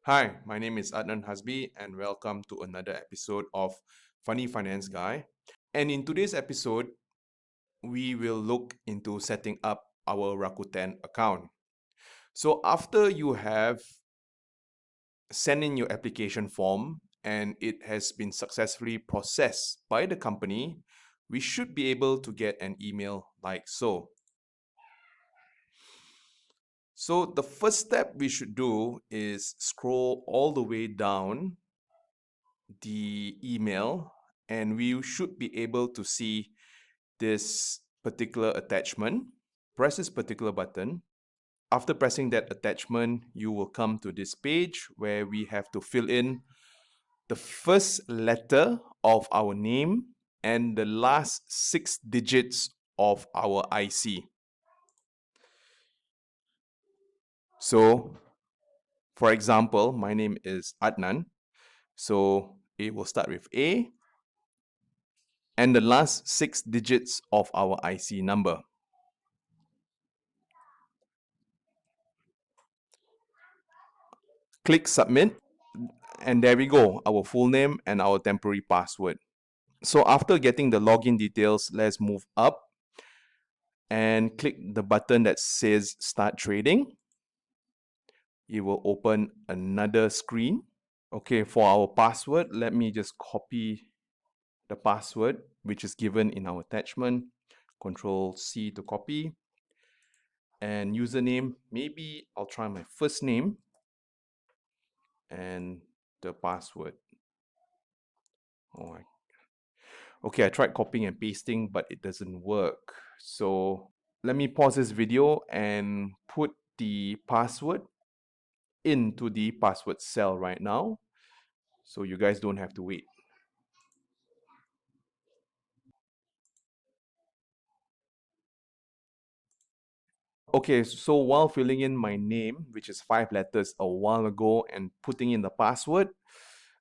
Hi, my name is Adnan Hasbi, and welcome to another episode of Funny Finance Guy. And in today's episode, we will look into setting up our Rakuten account. So, after you have sent in your application form and it has been successfully processed by the company, we should be able to get an email like so. So, the first step we should do is scroll all the way down the email, and we should be able to see this particular attachment. Press this particular button. After pressing that attachment, you will come to this page where we have to fill in the first letter of our name and the last 6 digits of our IC. So, for example, my name is Adnan. So it will start with A and the last 6 digits of our IC number. Click submit, and there we go, our full name and our temporary password. So after getting the login details, let's move up and click the button that says start trading. It will open another screen. Okay, for our password, let me just copy the password which is given in our attachment. Control C to copy. And username, maybe I'll try my first name and the password. Oh, okay, I tried copying and pasting, but it doesn't work. So let me pause this video and put the password into the password cell right now, so you guys don't have to wait. Okay, so while filling in my name, which is 5 letters a while ago, and putting in the password,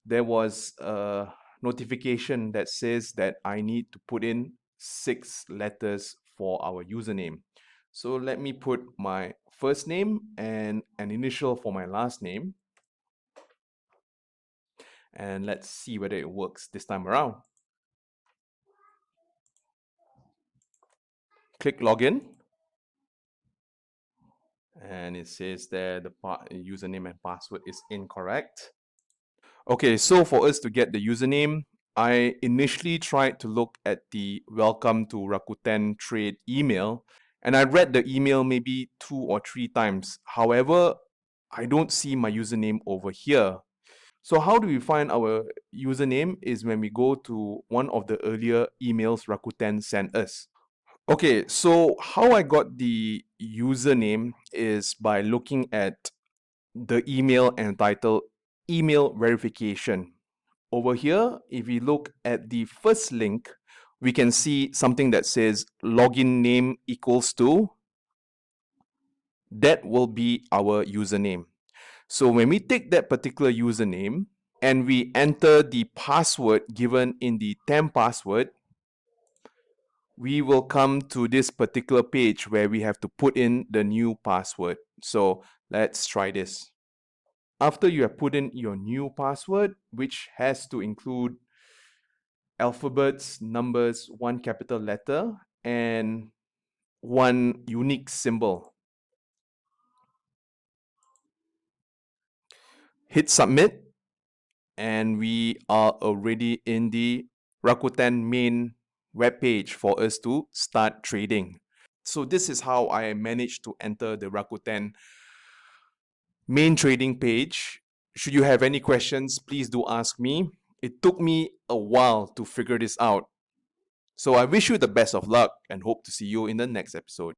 there was a notification that says that I need to put in 6 letters for our username. So let me put my first name and an initial for my last name. And let's see whether it works this time around. Click login. And it says there the username and password is incorrect. Okay, so for us to get the username, I initially tried to look at the welcome to Rakuten Trade email, and I read the email maybe 2 or 3 times. However, I don't see my username over here. So how do we find our username is when we go to one of the earlier emails Rakuten sent us. Okay, so how I got the username is by looking at the email entitled email verification. Over here, if we look at the first link, we can see something that says login name equals to, that will be our username. So when we take that particular username and we enter the password given in the temp password, we will come to this particular page where we have to put in the new password. So let's try this. After you have put in your new password, which has to include alphabets, numbers, one capital letter, and one unique symbol, hit submit, and we are already in the Rakuten main webpage for us to start trading. So this is how I managed to enter the Rakuten main trading page. Should you have any questions, please do ask me. It took me a while to figure this out. So I wish you the best of luck and hope to see you in the next episode.